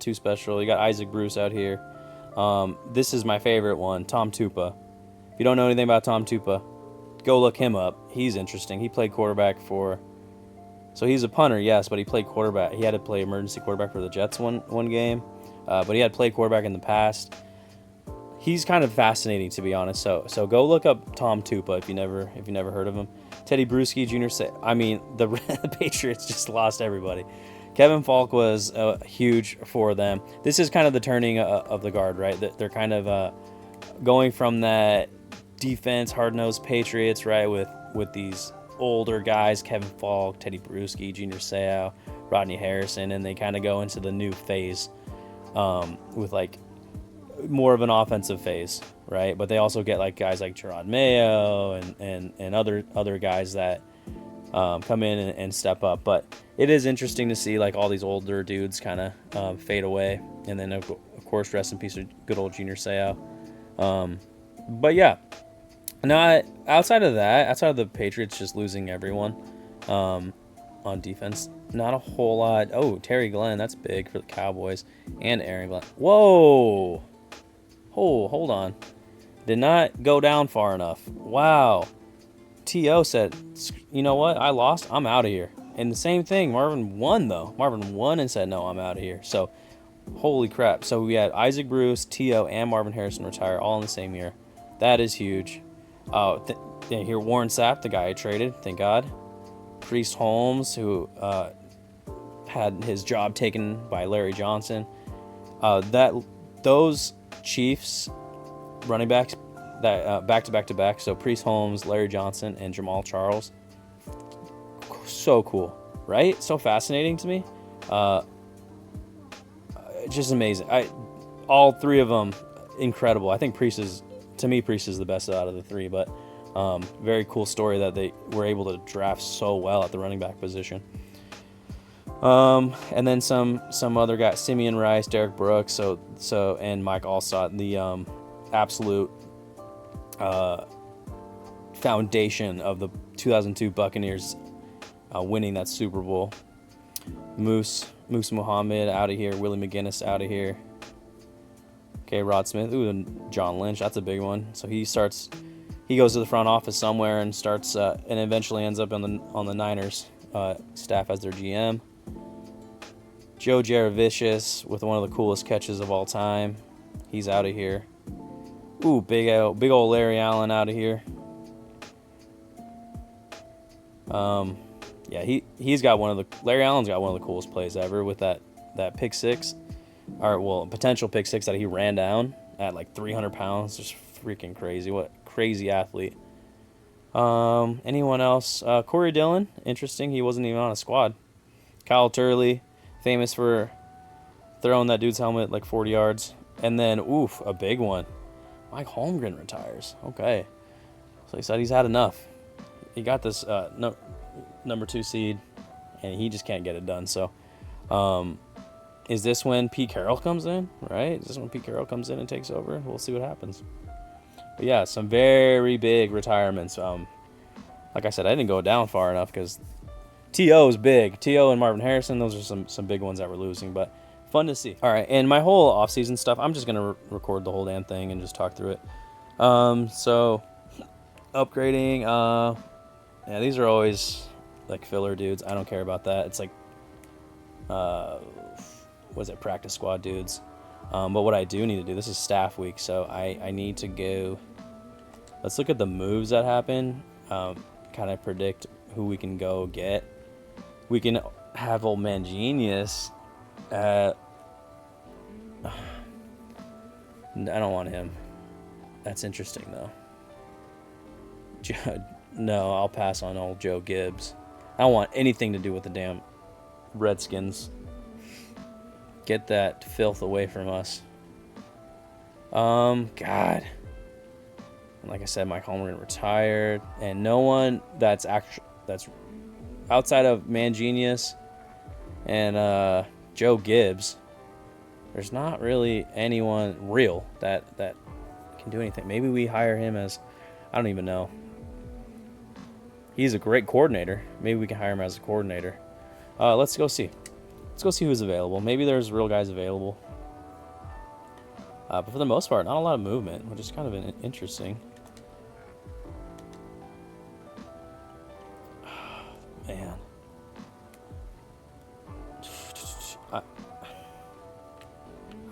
too special. You got Isaac Bruce out here. This is my favorite one, Tom Tupa. If you don't know anything about Tom Tupa, go look him up. He's interesting. He played quarterback for... So he's a punter, yes, but he played quarterback. He had to play emergency quarterback for the Jets one game. But he had played quarterback in the past. He's kind of fascinating, to be honest. So go look up Tom Tupa if you never heard of him. Teddy Bruschi Jr. I mean, the Patriots just lost everybody. Kevin Falk was huge for them. This is kind of the turning of the guard, right? They're kind of going from that defense, hard-nosed Patriots, right, with these older guys, Kevin Falk, Teddy Bruschi, Junior Seau, Rodney Harrison, and they kind of go into the new phase with like more of an offensive phase, right? But they also get like guys like Gerard Mayo and other guys that come in and step up. But it is interesting to see like all these older dudes kind of fade away, and then of course rest in peace good old Junior Seau. But yeah, not outside of the Patriots just losing everyone on defense, not a whole lot. Oh, Terry Glenn, that's big for the Cowboys, and Aaron Glenn. Whoa, hold on, did not go down far enough. Wow. T.O. said, you know what, I lost, I'm out of here. And the same thing, Marvin won though. Marvin won and said, no, I'm out of here. So holy crap. So we had Isaac Bruce, T.O., and Marvin Harrison retire all in the same year. That is huge. Here, Warren Sapp, the guy I traded, thank God. Priest Holmes, who had his job taken by Larry Johnson. Those Chiefs running backs, that back-to-back-to-back, so Priest Holmes, Larry Johnson, and Jamal Charles. So cool, right? So fascinating to me. Just amazing. All three of them, incredible. I think Priest is the best out of the three, but very cool story that they were able to draft so well at the running back position. And then some other guys, Simeon Rice, Derek Brooks, and Mike Allstott, the absolute foundation of the 2002 Buccaneers winning that Super Bowl. Moose Muhammad out of here, Willie McGinnis out of here. Okay, Rod Smith, and John Lynch, that's a big one. So he goes to the front office somewhere and starts, and eventually ends up on the Niners staff as their GM. Joe Jaravicious with one of the coolest catches of all time. He's out of here. Ooh, big old Larry Allen out of here. Yeah, Larry Allen's got one of the coolest plays ever with that pick six. Potential pick six that he ran down at like 300 pounds. Just freaking crazy. What crazy athlete. Anyone else? Corey Dillon, interesting. He wasn't even on a squad. Kyle Turley, famous for throwing that dude's helmet like 40 yards. And then, a big one. Mike Holmgren retires. Okay. So he said he's had enough. He got this number 2 seed, and he just can't get it done. So, is this when Pete Carroll comes in, right? Is this when Pete Carroll comes in and takes over? We'll see what happens. But yeah, some very big retirements. Like I said, I didn't go down far enough because T.O. is big. T.O. and Marvin Harrison, those are some big ones that we're losing, but fun to see. All right, and my whole offseason stuff, I'm just going to record the whole damn thing and just talk through it. So, upgrading. Yeah, these are always like filler dudes. I don't care about that. It's like, practice squad dudes. But what I do need to do, this is staff week, so I need to go. Let's look at the moves that happen. Kind of predict who we can go get. We can have old man Genius. I don't want him. That's interesting though. No, I'll pass on old Joe Gibbs. I don't want anything to do with the damn Redskins. Get that filth away from us. God. And like I said, Mike Holmgren retired, and no one that's outside of Mangenius and Joe Gibbs. There's not really anyone real that can do anything. Maybe we hire him as, I don't even know. He's a great coordinator. Maybe we can hire him as a coordinator. Let's go see. Let's go see who's available. Maybe there's real guys available. But for the most part, not a lot of movement, which is kind of interesting. Man.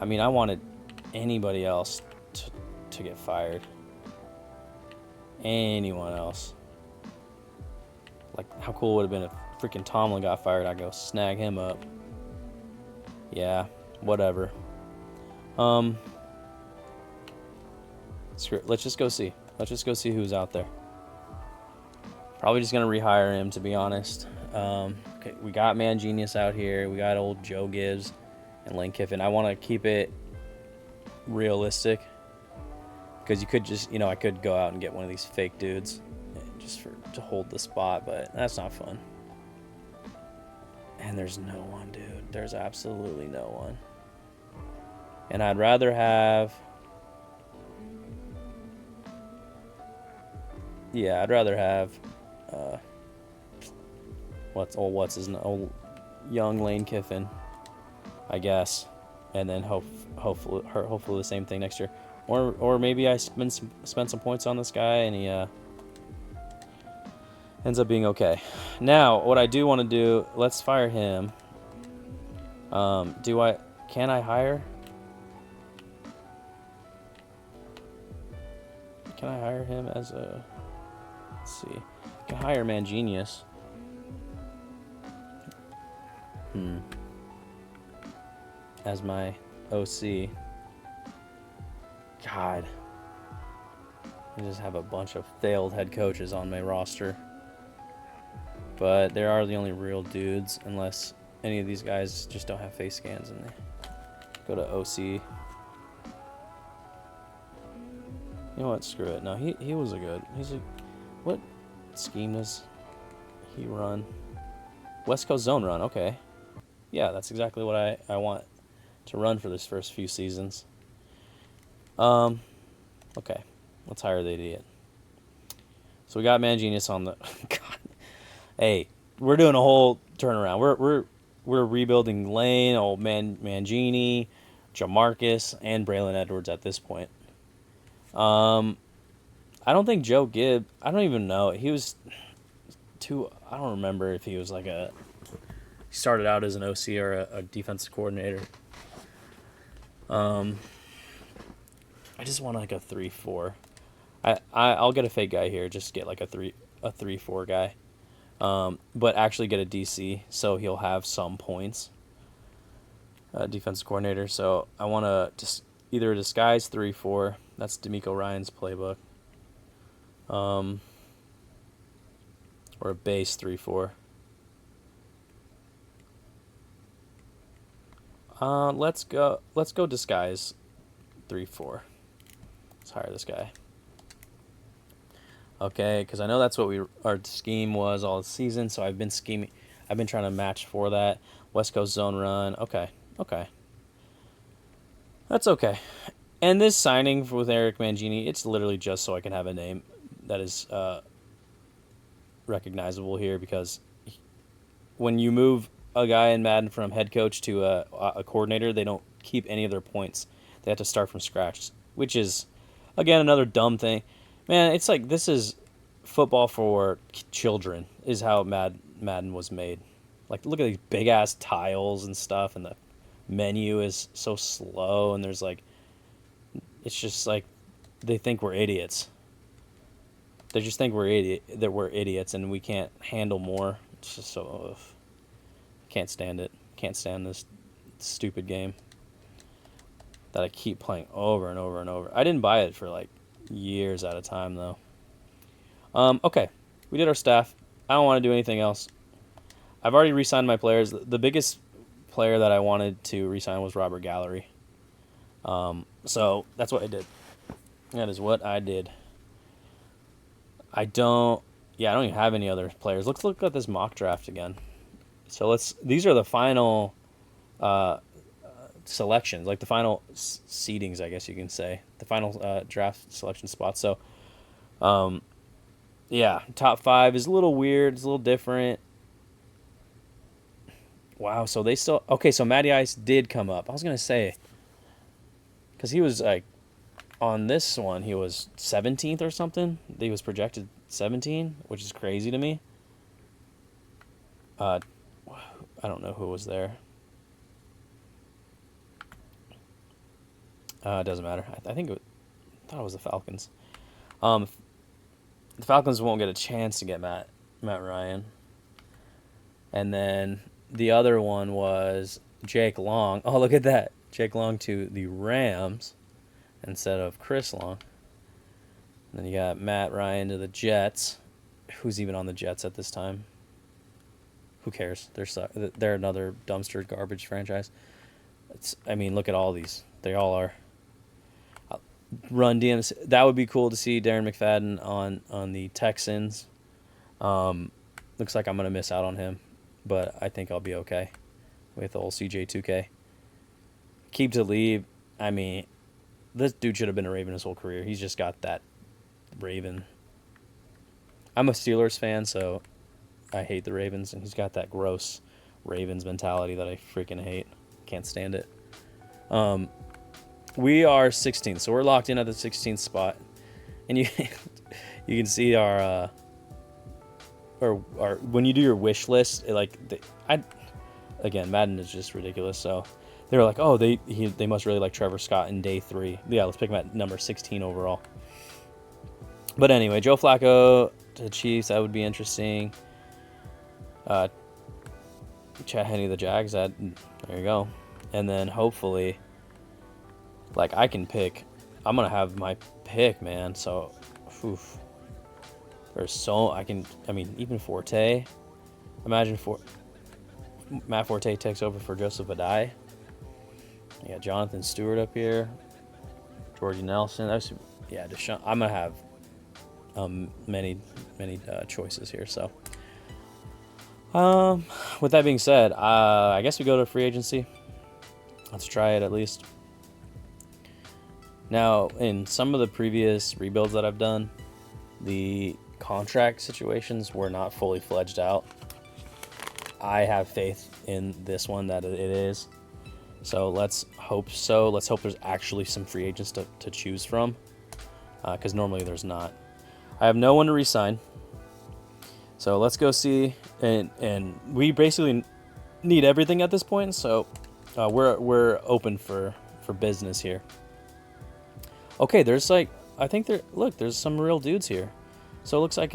I mean, I wanted anybody else to get fired. Anyone else. Like, how cool would it have been if freaking Tomlin got fired? I'd go snag him up. Yeah, whatever. Screw it. Let's just go see. Let's just go see who's out there. Probably just going to rehire him, to be honest. Okay, we got Man Genius out here. We got old Joe Gibbs and Lane Kiffin. I want to keep it realistic. Because you could just, I could go out and get one of these fake dudes just to hold the spot, but that's not fun. And there's no one, dude. There's absolutely no one. And I'd rather have... Yeah, I'd rather have... what's his old young Lane Kiffin, I guess. And then hopefully the same thing next year. Or maybe I spend some points on this guy and he ends up being okay. Now, what I do want to do, let's fire him. Can I hire? Can I hire him as a... Let's see. I can hire Man Genius. As my OC. God. I just have a bunch of failed head coaches on my roster. But they are the only real dudes, unless any of these guys just don't have face scans and they go to OC. You know what? Screw it. No, he was what scheme does he run? West Coast zone run. Okay. Yeah, that's exactly what I want to run for this first few seasons. Okay. Let's hire the idiot. So we got Man Genius on the... God. Hey, we're doing a whole turnaround. We're rebuilding Lane, old Mangini, Jamarcus, and Braylon Edwards at this point. I don't think Joe Gibb... I don't even know. He was too... I don't remember if he was like a... He started out as an OC or a defensive coordinator. I just want like a 3-4. I'll get a fake guy here. Just get like a 3-4 guy. But actually get a DC so he'll have some points. Defensive coordinator. So I want to just either a disguise 3-4. That's D'Amico Ryan's playbook. Or a base 3-4. Let's go disguise 3-4. Let's hire this guy. Okay, because I know that's what our scheme was all season, so I've been scheming. I've been trying to match for that. West Coast zone run. Okay. That's okay. And this signing with Eric Mangini, it's literally just so I can have a name that is recognizable here, because when you move a guy in Madden from head coach to a coordinator, they don't keep any of their points. They have to start from scratch, which is, again, another dumb thing. Man, it's like this is football for children is how Madden was made. Like, look at these big-ass tiles and stuff, and the menu is so slow, and there's like... It's just like they think we're idiots. They just think that we're idiots and we can't handle more. It's just so... Can't stand it. Can't stand this stupid game that I keep playing over and over and over. I didn't buy it for like years at a time though. Okay, we did our staff. I don't want to do anything else. I've already re-signed my players. The biggest player that I wanted to re-sign was Robert Gallery. So that's what I did. That is what I did. I don't even have any other players. Let's look at this mock draft again. So these are the final selections, like the final seedings, I guess you can say. The final draft selection spots. So, top 5 is a little weird. It's a little different. Wow, so they still... Okay, so Matty Ice did come up. I was going to say... Because he was, like... On this one, he was 17th or something. He was projected 17, which is crazy to me. I don't know who was there. It doesn't matter. I think I thought it was the Falcons. The Falcons won't get a chance to get Matt Ryan. And then the other one was Jake Long. Oh, look at that. Jake Long to the Rams instead of Chris Long. And then you got Matt Ryan to the Jets. Who's even on the Jets at this time? Who cares? They're another dumpster garbage franchise. Look at all these. They all are. Run DMs. That would be cool to see Darren McFadden on the Texans. Looks like I'm going to miss out on him, but I think I'll be okay with old CJ2K. Keep to leave. This dude should have been a Raven his whole career. He's just got that Raven. I'm a Steelers fan, so I hate the Ravens, and he's got that gross Ravens mentality that I freaking hate. Can't stand it. We are 16th, so we're locked in at the 16th spot, and you can see our when you do your wish list, again, Madden is just ridiculous. So they were like, oh, they must really like Trevor Scott in day 3. Yeah, let's pick him at number 16 overall. But anyway, Joe Flacco to the Chiefs, that would be interesting. Chad Henne, the Jags, there you go. And then hopefully, I can pick. I'm going to have my pick, man. So, even Forte. Imagine Matt Forte takes over for Joseph Adai. You got Jonathan Stewart up here. Jordy Nelson. Deshaun. I'm going to have many choices here. So, with that being said, I guess we go to free agency. Let's try it at least. Now, in some of the previous rebuilds that I've done, the contract situations were not fully fledged out. I have faith in this one that it is. So let's hope so. Let's hope there's actually some free agents to choose from, because normally there's not. I have no one to re-sign. So let's go see. And we basically need everything at this point. So we're open for business here. Okay, there's there's some real dudes here. So it looks like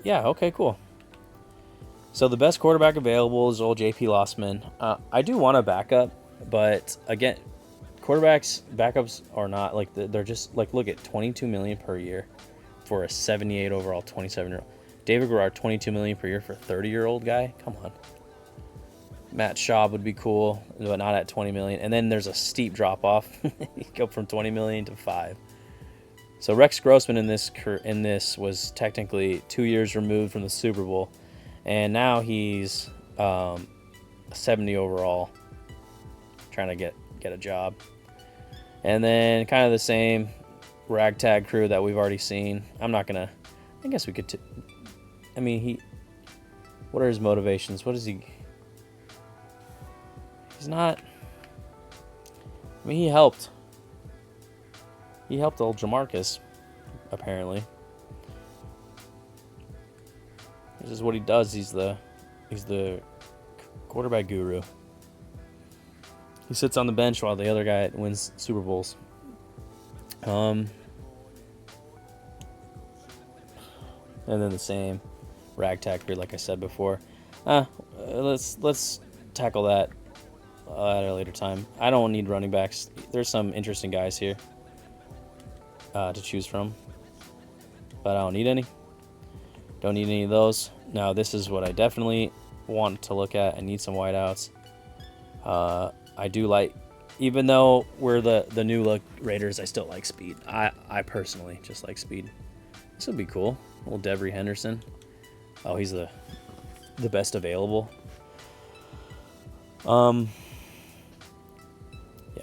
okay, cool. So the best quarterback available is old JP Lossman. I do want a backup, but again, backups are not they're just look at $22 million per year for a 78 overall 27-year-old. David Garrard, $22 million per year for a 30-year-old guy. Come on. Matt Schaub would be cool, but not at $20 million. And then there's a steep drop off. You go from $20 million to $5 million. So Rex Grossman in this was technically 2 years removed from the Super Bowl, and now he's 70 overall, trying to get a job. And then kind of the same ragtag crew that we've already seen. I guess we could. What are his motivations? What is he? He's not. He helped. He helped old Jamarcus, apparently. This is what he does. He's the quarterback guru. He sits on the bench while the other guy wins Super Bowls. And then the same ragtag crew, like I said before. Let's tackle that at a later time. I don't need running backs. There's some interesting guys here to choose from, but I don't need any. Don't need any of those. Now, this is what I definitely want to look at. I need some wideouts. I do like, even though we're the new look Raiders, I still like speed. I personally just like speed. This would be cool. Old Devery Henderson. Oh, he's the best available. Yeah,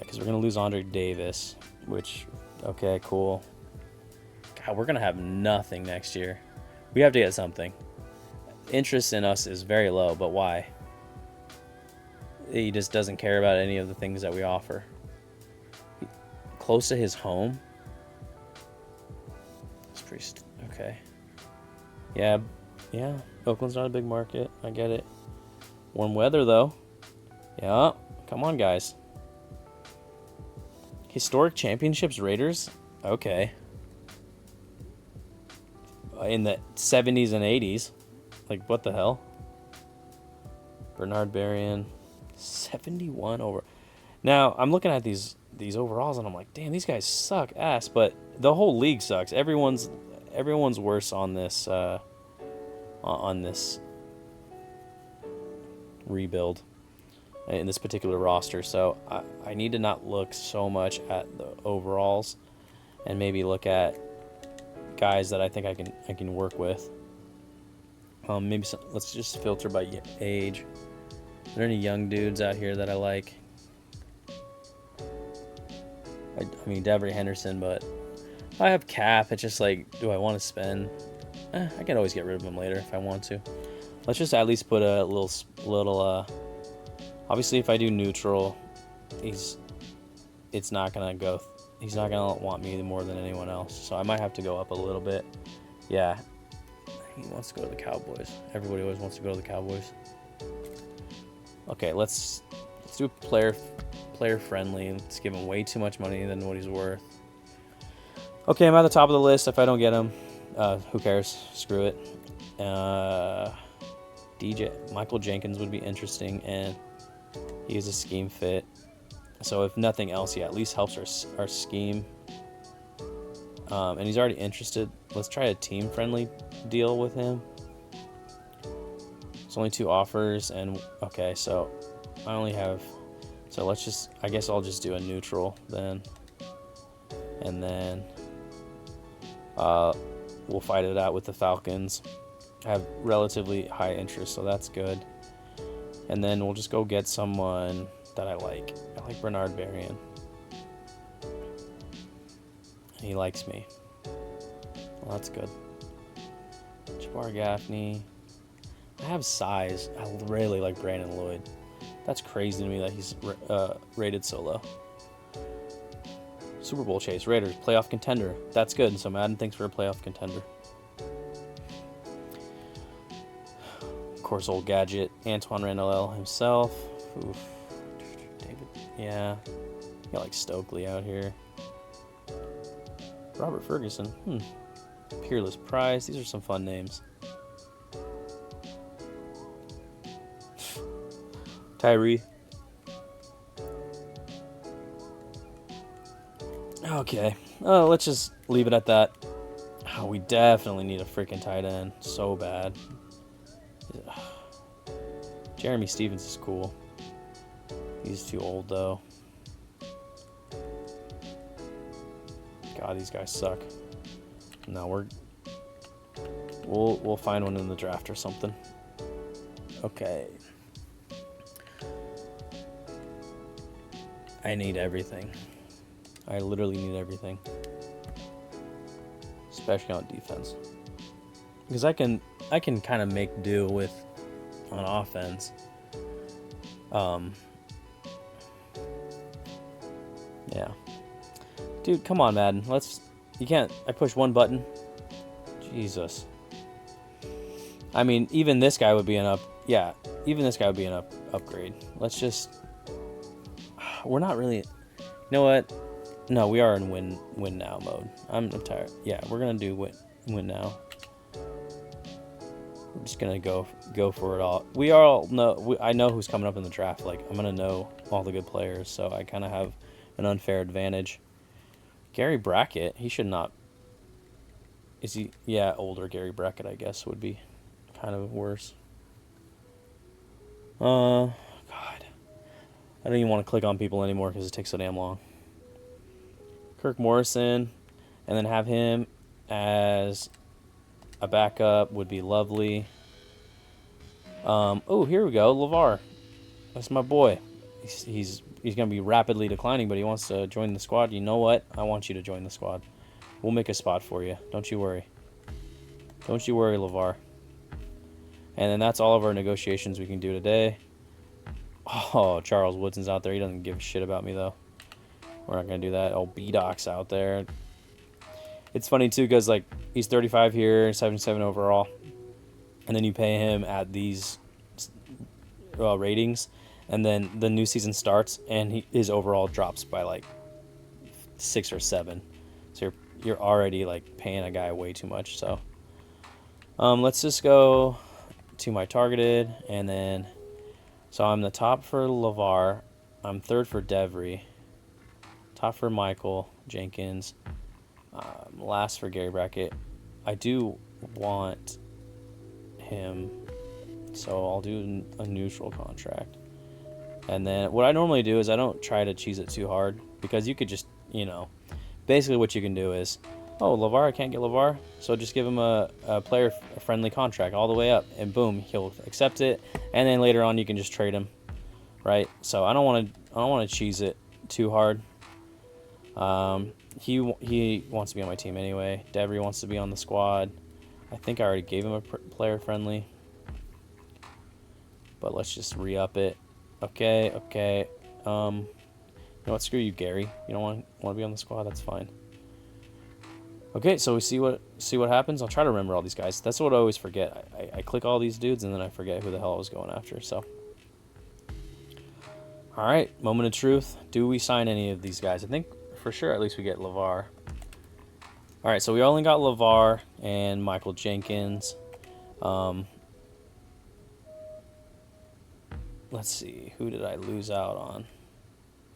because we're going to lose Andre Davis, which, okay, cool. God, we're going to have nothing next year. We have to get something. Interest in us is very low, but why? he just doesn't care about any of the things that we offer. Close to his home? It's pretty... okay. Yeah. Yeah. Oakland's not a big market. I get it. Warm weather, though. Yeah. Come on, guys. Historic championships Raiders? Okay. In the 70s and 80s. Like, what the hell? Bernard Berrien. 71 over... Now, I'm looking at these overalls, and I'm like, damn, these guys suck ass. But the whole league sucks. Everyone's worse on this rebuild in this particular roster. So I need to not look so much at the overalls, and maybe look at guys that I think I can work with. Let's just filter by age. Are there any young dudes out here that I like? I mean, Devery Henderson, but I have cap. It's just like, do I want to spend? I can always get rid of him later if I want to. Let's just at least put a little. Obviously, if I do neutral, he's not gonna want me more than anyone else. So I might have to go up a little bit. Yeah, he wants to go to the Cowboys. Everybody always wants to go to the Cowboys. Okay, let's do player friendly. Let's give him way too much money than what he's worth. Okay, I'm at the top of the list. If I don't get him, who cares? Screw it. Michael Jenkins would be interesting, and he is a scheme fit. So if nothing else, he at least helps our scheme. And he's already interested. Let's try a team-friendly deal with him. It's only 2 offers, and okay, so I only have... So let's just... I guess I'll just do a neutral then. And then we'll fight it out with the Falcons. I have relatively high interest, so that's good. And then we'll just go get someone that I like. I like Bernard Berrien. He likes me. Well, that's good. Jabbar Gaffney. I have size. I really like Brandon Lloyd. That's crazy to me that he's rated so low. Super Bowl chase. Raiders. Playoff contender. That's good. So Madden thinks we're a playoff contender. Of course, old gadget. Antoine Randall himself. Oof. David. Yeah. You got like Stokely out here. Robert Ferguson. Peerless Price. These are some fun names. Tyree. Okay. Let's just leave it at that. Oh, we definitely need a freaking tight end. So bad. Jeremy Stevens is cool. He's too old, though. God, these guys suck. No, we'll find one in the draft or something. Okay. I need everything. I literally need everything. Especially on defense. Because I can kind of make do with on offense. Yeah. Dude, come on, Madden. You can't... I push one button. Jesus. I mean, even this guy would be an upgrade. Let's just... We're not really... You know what? No, we are in win now mode. I'm tired. Yeah, we're going to do win now. We're just going to go for it all. We all know... I know who's coming up in the draft. Like, I'm going to know all the good players, so I kind of have an unfair advantage. Gary Brackett, he should not... Is he... Yeah, older Gary Brackett, I guess, would be kind of worse. God. I don't even want to click on people anymore because it takes so damn long. Kirk Morrison, and then have him as a backup would be lovely. Oh, here we go, LeVar. That's my boy. He's going to be rapidly declining, but he wants to join the squad. You know what? I want you to join the squad. We'll make a spot for you. Don't you worry. Don't you worry, LeVar. And then that's all of our negotiations we can do today. Oh, Charles Woodson's out there. He doesn't give a shit about me, though. We're not going to do that. Oh, B-Doc's out there. It's funny, too, because, like, he's 35 here, 77 overall. And then you pay him at these ratings. And then the new season starts, and his overall drops by, like, 6 or 7. So you're already, like, paying a guy way too much. So let's just go to my targeted, and then... So I'm the top for LeVar. I'm third for Devry. Top for Michael Jenkins. Last for Gary Brackett. I do want him, so I'll do a neutral contract. And then what I normally do is I don't try to cheese it too hard, because you could just, basically what you can do is, oh, LeVar, I can't get LeVar, so just give him a player-friendly contract all the way up, and boom, he'll accept it, and then later on you can just trade him, right? So I don't want to cheese it too hard. He wants to be on my team anyway. Devry wants to be on the squad. I think I already gave him a player-friendly, but let's just re-up it. Okay. You know what? Screw you, Gary. You don't want to be on the squad? That's fine. Okay, so we see what happens. I'll try to remember all these guys. That's what I always forget. I click all these dudes, and then I forget who the hell I was going after. So, all right, moment of truth. Do we sign any of these guys? I think for sure at least we get LeVar. All right, so we only got LeVar and Michael Jenkins. Let's see. Who did I lose out on?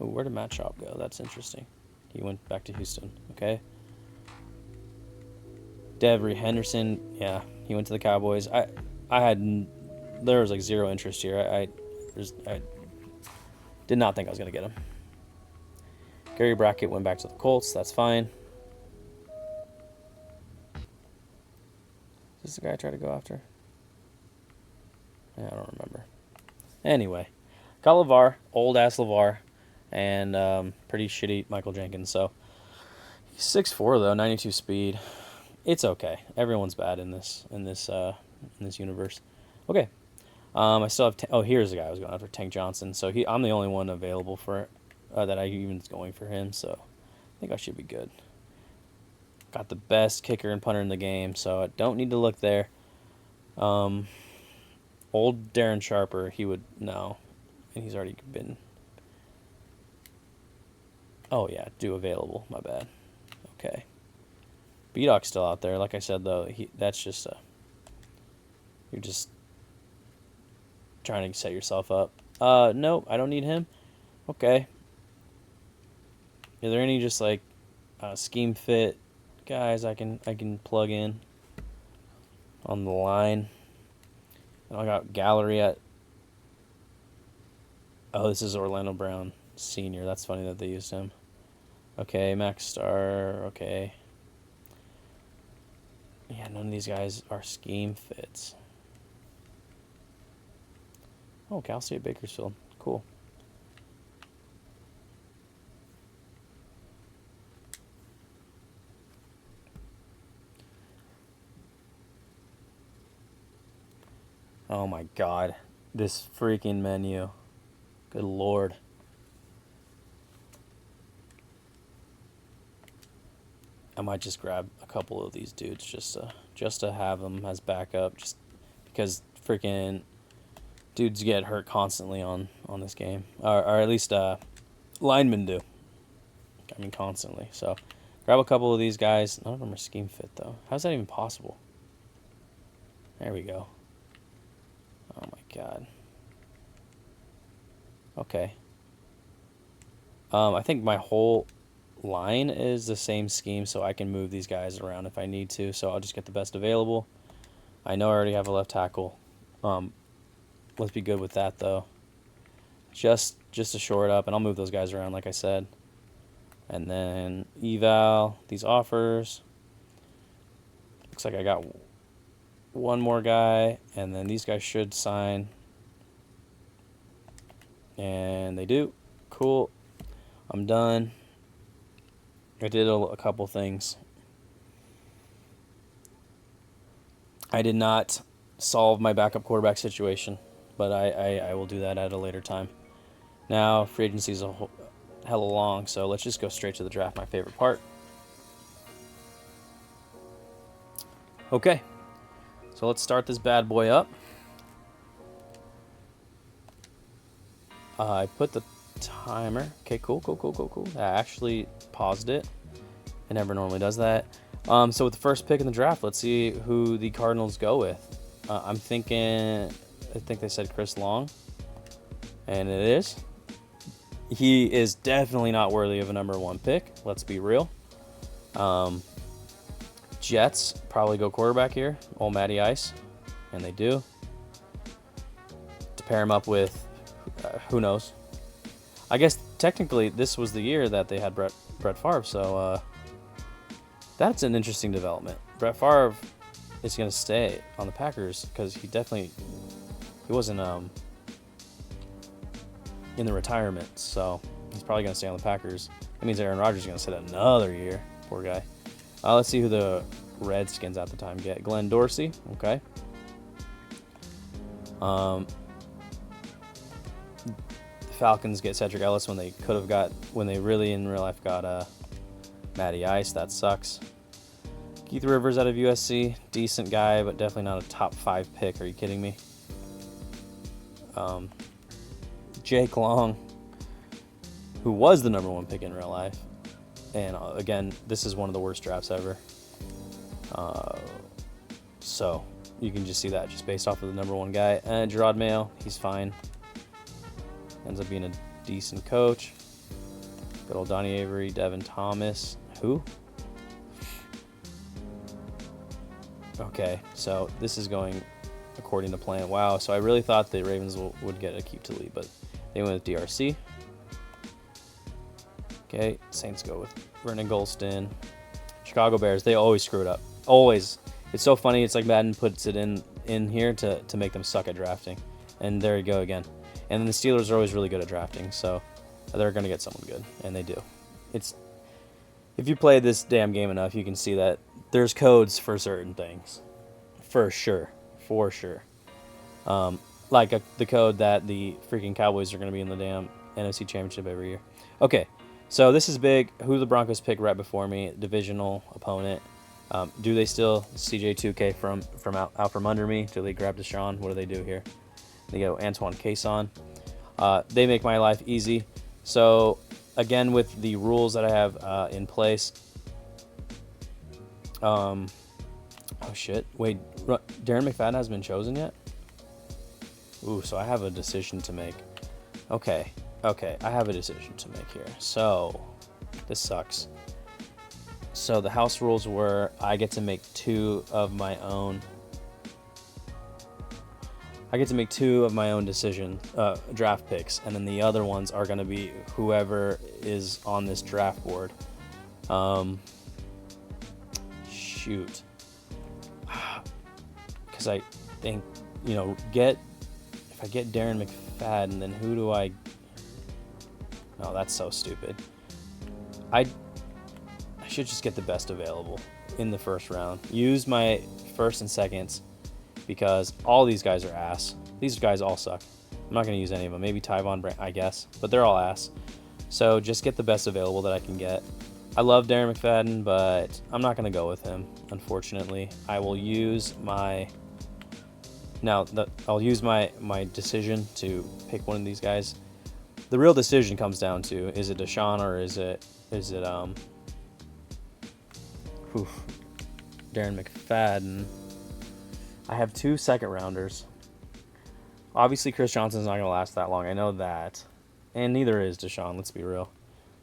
Oh, where did Matt Schaub go? That's interesting. He went back to Houston. Okay. Devry Henderson, yeah, he went to the Cowboys. There was like zero interest here. I did not think I was gonna get him. Gary Brackett went back to the Colts. That's fine. Is this the guy I tried to go after? Yeah, I don't remember. Anyway, got LeVar, old ass LeVar, and pretty shitty Michael Jenkins. So he's 6'4" though, 92 speed. It's okay. Everyone's bad in this universe. Okay. I still have. Here's the guy I was going after, Tank Johnson. So I'm the only one available for that I even going for him. So I think I should be good. Got the best kicker and punter in the game, so I don't need to look there. Old Darren Sharper, he would no, and he's already been. Oh yeah, do available. My bad. Okay. B-Doc's still out there. Like I said, though, that's just you're just trying to set yourself up. Nope, I don't need him. Okay. Are there any just like scheme fit guys I can plug in on the line? And I got Gallery at. Oh, this is Orlando Brown Sr. That's funny that they used him. Okay, Max Star. Okay. Yeah, none of these guys are scheme fits. Oh, Cal State Bakersfield. Cool. Oh my god. This freaking menu. Good lord. I might just grab a couple of these dudes just to have them as backup, just because freaking dudes get hurt constantly on this game, or at least linemen do. I mean, constantly. So grab a couple of these guys. None of them are scheme fit though. How's that even possible? There we go. Oh my god. Okay. I think my whole line is the same scheme, so I can move these guys around if I need to. So I'll just get the best available. I know I already have a left tackle. Let's be good with that though. Just to shore it up, and I'll move those guys around like I said. And then eval these offers. Looks like I got one more guy, and then these guys should sign. And they do. Cool. I'm done. I did a couple things. I did not solve my backup quarterback situation, but I will do that at a later time. Now, free agency is hella long, so let's just go straight to the draft, my favorite part. Okay, so let's start this bad boy up. I put the timer. Okay, cool. I actually paused it. It never normally does that. So with the first pick in the draft, let's see who the Cardinals go with. I think they said Chris Long, and it is. He is definitely not worthy of a number 1 pick. Let's be real. Jets probably go quarterback here. Old Matty Ice, and they do. To pair him up with, who knows? I guess technically this was the year that they had Brett Favre, so that's an interesting development. Brett Favre is going to stay on the Packers because he wasn't in the retirement, so he's probably going to stay on the Packers. That means Aaron Rodgers is going to sit another year. Poor guy. Let's see who the Redskins at the time get. Glenn Dorsey. Okay. The Falcons get Cedric Ellis when they really in real life got Matty Ice. That sucks. Keith Rivers out of USC. Decent guy, but definitely not a top 5 pick. Are you kidding me? Jake Long, who was the number 1 pick in real life. And again, this is one of the worst drafts ever. So you can just see that just based off of the number 1 guy. And Gerard Mayo, he's fine. Ends up being a decent coach. Good old Donnie Avery, Devin Thomas. Who? Okay, so this is going according to plan. Wow, so I really thought the Ravens would get Aqib Talib, but they went with DRC. Okay, Saints go with Vernon Golston. Chicago Bears, they always screw it up. Always. It's so funny. It's like Madden puts it in here to make them suck at drafting. And there you go again. And then the Steelers are always really good at drafting, so they're going to get someone good, and they do. If you play this damn game enough, you can see that there's codes for certain things. For sure. Like the code that the freaking Cowboys are going to be in the damn NFC Championship every year. Okay, so this is big. Who the Broncos pick right before me? Divisional opponent. Do they still CJ2K from out from under me? Do they grab Deshaun? What do they do here? They go Antoine Cason. They make my life easy. So again, with the rules that I have in place. Oh shit! Wait, Darren McFadden hasn't been chosen yet. Ooh, so I have a decision to make. Okay, I have a decision to make here. So this sucks. So the house rules were I get to make 2 of my own. Draft picks, and then the other ones are going to be whoever is on this draft board. Shoot. Because I think, if I get Darren McFadden, then who do I... No, that's so stupid. I should just get the best available in the first round. Use my first and seconds, because all these guys are ass. These guys all suck. I'm not going to use any of them. Maybe Tyvon Brand, I guess. But they're all ass. So just get the best available that I can get. I love Darren McFadden, but I'm not going to go with him, unfortunately. I will use my... I'll use my decision to pick one of these guys. The real decision comes down to, is it Deshaun or is it Darren McFadden. I have 2 second-rounders. Obviously, Chris Johnson's not going to last that long. I know that. And neither is Deshaun, let's be real.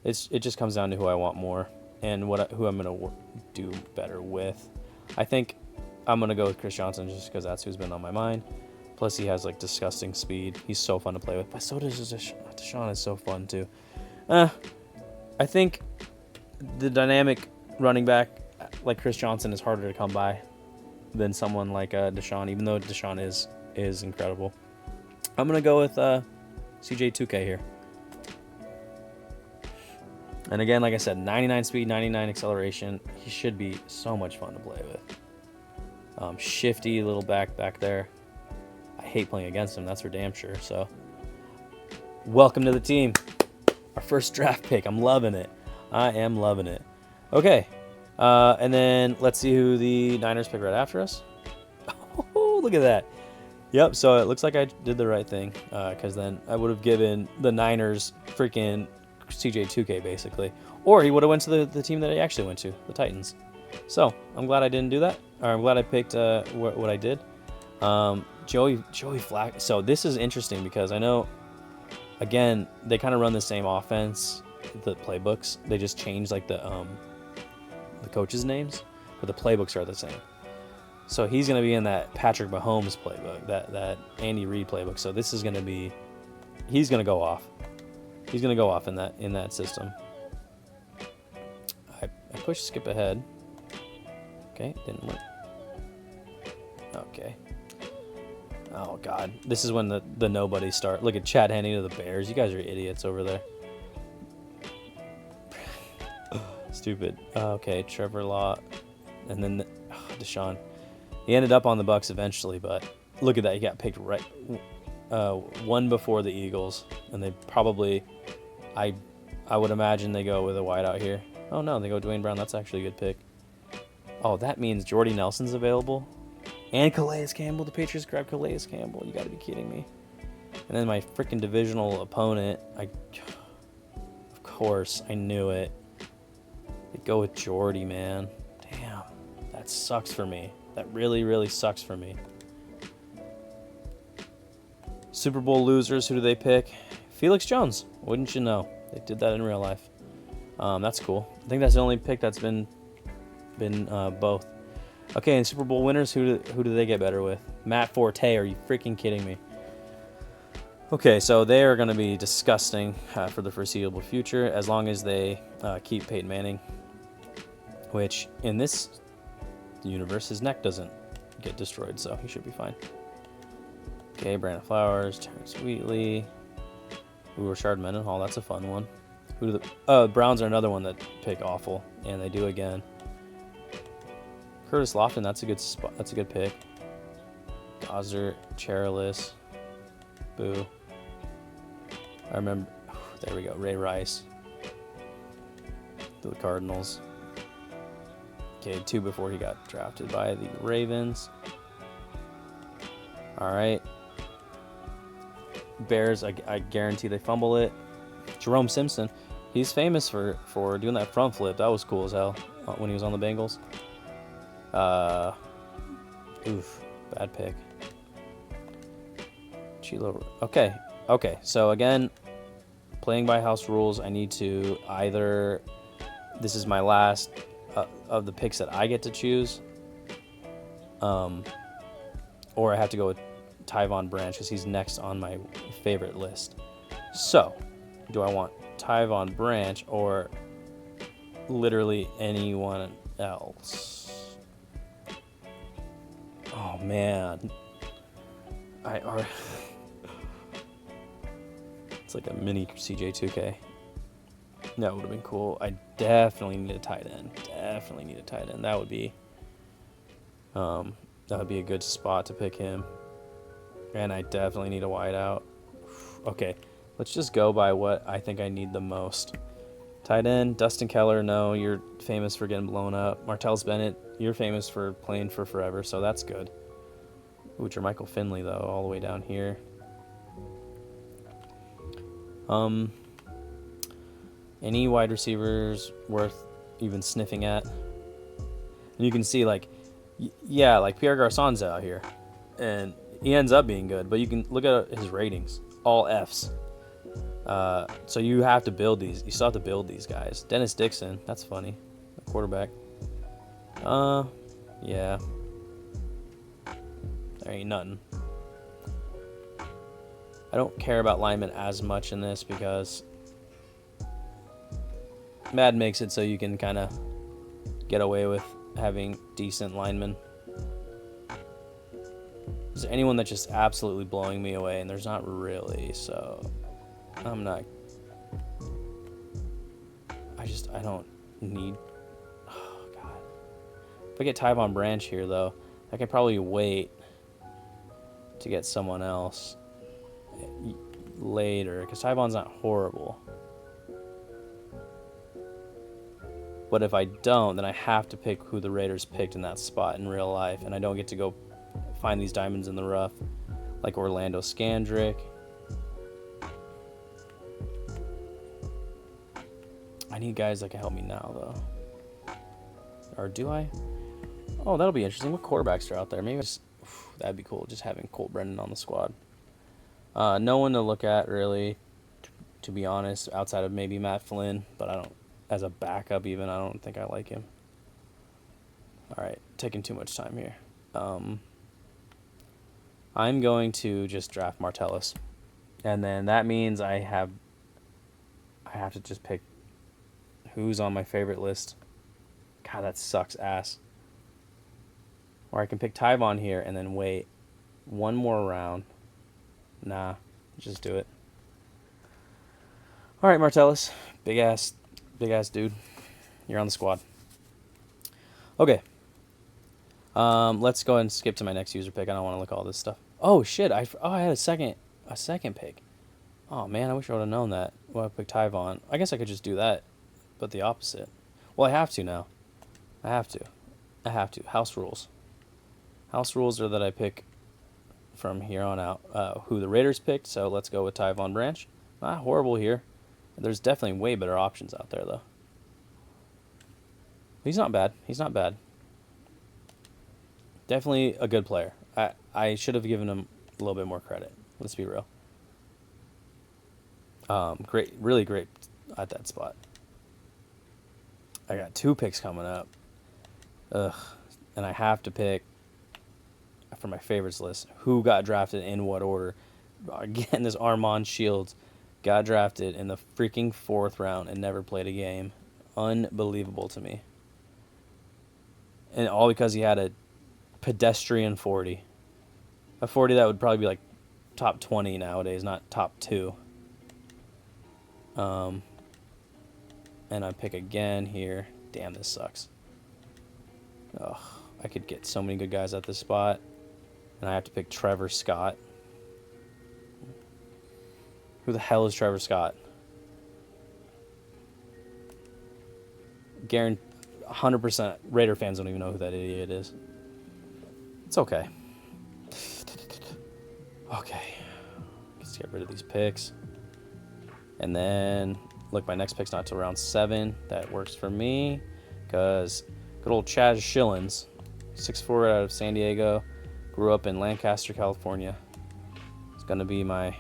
It just comes down to who I want more and who I'm going to do better with. I think I'm going to go with Chris Johnson just because that's who's been on my mind. Plus, he has, disgusting speed. He's so fun to play with. But so does Deshaun is so fun, too. I think the dynamic running back like Chris Johnson is harder to come by than someone like Deshaun, even though Deshaun is incredible. I'm going to go with CJ2K here. And again, like I said, 99 speed, 99 acceleration. He should be so much fun to play with. Shifty little back there. I hate playing against him, that's for damn sure. So Welcome to the team. Our first draft pick. I'm loving it. I am loving it. Okay. And then let's see who the Niners pick right after us. Oh, look at that. Yep, so it looks like I did the right thing, because then I would have given the Niners freaking CJ2K, basically. Or he would have went to the team that he actually went to, the Titans. So, I'm glad I didn't do that. Or I'm glad I picked what I did. Joey Flacco. So, this is interesting because I know, again, they kind of run the same offense, the playbooks. They just change, like, the coaches' names, but the playbooks are the same. So he's going to be in that Patrick Mahomes playbook, that Andy Reid playbook. So this is going to be, he's going to go off. He's going to go off in that system. I push skip ahead. Okay, didn't work. Okay. Oh God, this is when the nobodies start. Look at Chad Henne to the Bears. You guys are idiots over there. Stupid. Okay, Trevor Law, and then Deshaun. He ended up on the Bucs eventually, but look at that. He got picked right one before the Eagles, and they probably, I would imagine they go with a wideout here. Oh no, they go Dwayne Brown. That's actually a good pick. Oh, that means Jordy Nelson's available, and Calais Campbell. The Patriots grabbed Calais Campbell. You got to be kidding me. And then my freaking divisional opponent. Of course, I knew it. They go with Jordy, man. Damn, that sucks for me. That really, really sucks for me. Super Bowl losers, who do they pick? Felix Jones. Wouldn't you know? They did that in real life. That's cool. I think that's the only pick that's been both. Okay, and Super Bowl winners, who do they get better with? Matt Forte. Are you freaking kidding me? Okay, so they are going to be disgusting for the foreseeable future, as long as they keep Peyton Manning, which in this universe, his neck doesn't get destroyed, so he should be fine. Okay, Brandon Flowers, Terrence Wheatley, Rashard Mendenhall. That's a fun one. Who do the Browns are another one that pick awful, and they do again. Curtis Lofton. That's a good spot. That's a good pick. Gosder, Cherilus, boo. I remember. There we go. Ray Rice. To the Cardinals. Okay, 2 before he got drafted by the Ravens. All right. Bears, I guarantee they fumble it. Jerome Simpson, he's famous for doing that front flip. That was cool as hell when he was on the Bengals. Oof, bad pick. Chilo. Okay. So again, playing by house rules. I need to either. This is my last of the picks that I get to choose. Or I have to go with Tyvon Branch because he's next on my favorite list. So, do I want Tyvon Branch or literally anyone else? Oh man, it's like a mini CJ2K. That would have been cool. I definitely need a tight end. That would be a good spot to pick him. And I definitely need a wideout. Okay, let's just go by what I think I need the most. Tight end, Dustin Keller. No, you're famous for getting blown up. Martellus Bennett, you're famous for playing for forever, so that's good. Ooh, Jermichael Finley though, all the way down here. Any wide receivers worth even sniffing at? And you can see, like, yeah, like Pierre Garçon's out here, and he ends up being good. But you can look at his ratings, all Fs. So you have to build these. You still have to build these guys. Dennis Dixon, that's funny, a quarterback. Yeah, there ain't nothing. I don't care about linemen as much in this because Madden makes it so you can kind of get away with having decent linemen. Is there anyone that's just absolutely blowing me away? And there's not really, so I'm not. I don't need. Oh, God. If I get Tyvon Branch here, though, I could probably wait to get someone else. later, because Tyvon's not horrible. But if I don't, then I have to pick who the Raiders picked in that spot in real life, and I don't get to go find these diamonds in the rough, like Orlando Scandrick. I need guys that can help me now, though. Or do I? Oh, that'll be interesting. What quarterbacks are out there? Maybe that'd be cool, just having Colt Brennan on the squad. No one to look at, really, to be honest, outside of maybe Matt Flynn, but I don't, as a backup even, I don't think I like him. All right, taking too much time here. I'm going to just draft Martellus, and then that means I have to just pick who's on my favorite list. God, that sucks ass. Or I can pick Tyvon here and then wait one more round. Nah, just do it. All right, Martellus, big ass dude, you're on the squad. Okay. Let's go ahead and skip to my next user pick. I don't want to look at all this stuff. Oh shit! I had a second pick. Oh man, I wish I would have known that. Well, I picked Tyvon. I guess I could just do that, but the opposite. Well, I have to now. I have to. House rules. House rules are that I pick from here on out who the Raiders picked. So let's go with Tyvon Branch. Not horrible here. There's definitely way better options out there though. He's not bad. Definitely a good player. I should have given him a little bit more credit. Let's be real. Great, really great at that spot. I got 2 picks coming up. And I have to pick for my favorites list who got drafted in what order. Again, this Armand Shields got drafted in the freaking 4th round and never played a game. Unbelievable to me. And all because he had a pedestrian 40. A 40 that would probably be like top 20 nowadays, not top 2. And I pick again here. Damn, this sucks. Ugh, I could get so many good guys at this spot. And I have to pick Trevor Scott. Who the hell is Trevor Scott? Guaranteed 100% Raider fans don't even know who that idiot is. It's okay. Okay. Let's get rid of these picks. And then, look, my next pick's not till round 7. That works for me. Because good old Chaz Schillens, 6'4" out of San Diego, grew up in Lancaster, California. It's going to be my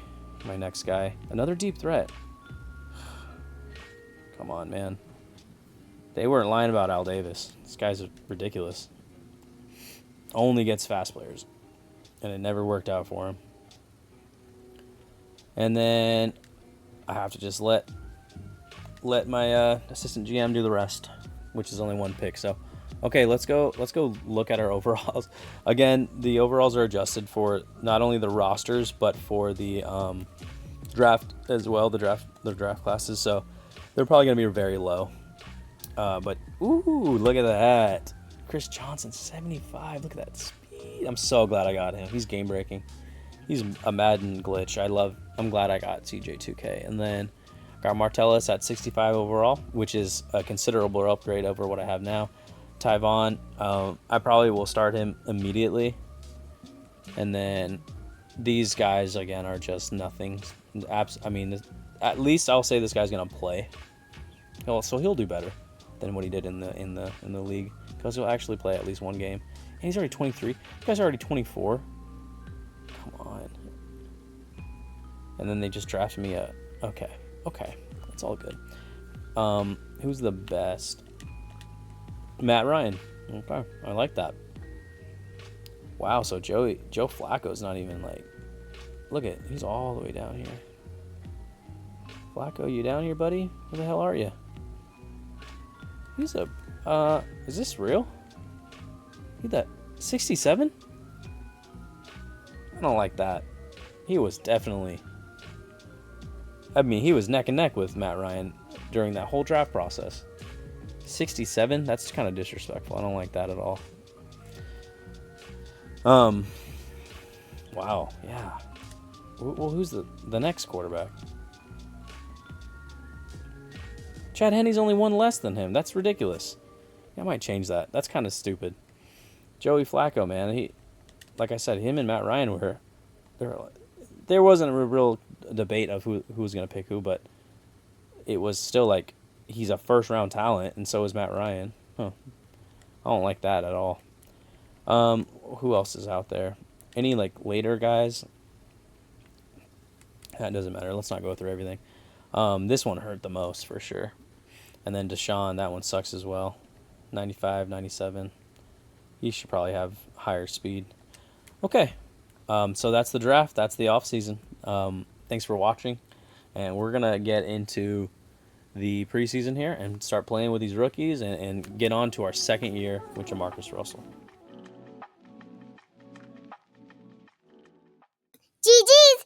next guy. Another deep threat. Come on, man. They weren't lying about Al Davis. This guy's ridiculous. Only gets fast players. And it never worked out for him. And then I have to just let my assistant GM do the rest, which is only 1 pick. So, okay, let's go look at our overalls. Again, the overalls are adjusted for not only the rosters but for the draft as well, the draft classes. So they're probably going to be very low. But ooh, look at that. Chris Johnson, 75. Look at that speed. I'm so glad I got him. He's game breaking. He's a Madden glitch. I'm glad I got CJ2K. And then got Martellus at 65 overall, which is a considerable upgrade over what I have now. Tyvon, I probably will start him immediately. And then these guys again are just nothing. I mean, at least I'll say this guy's gonna play. So he'll do better than what he did in the league, because he'll actually play at least 1 game. And he's already 23. You guys are already 24. Come on. And then they just drafted me a... Okay. That's all good. Who's the best? Matt Ryan. Okay. I like that. Wow, so Joe Flacco's not even like... Look at... He's all the way down here. Flacco, you down here, buddy? Where the hell are you? He's a... is this real? Look at that. 67? I don't like that. He was definitely... I mean, he was neck and neck with Matt Ryan during that whole draft process. 67? That's kind of disrespectful. I don't like that at all. Wow, yeah. Well, who's the next quarterback? Chad Henne's only one less than him. That's ridiculous. I might change that. That's kind of stupid. Joey Flacco, man. Like I said, him and Matt Ryan were there wasn't a real debate of who was going to pick who, but it was still like he's a first round talent, and so is Matt Ryan. Huh. I don't like that at all. Who else is out there? Any like later guys? That doesn't matter. Let's not go through everything. This one hurt the most for sure. And then Deshaun, that one sucks as well. 95, 97. He should probably have higher speed. Okay. So that's the draft. That's the offseason. Thanks for watching. And we're going to get into the preseason here and start playing with these rookies and get on to our second year with Jamarcus Russell. GG's!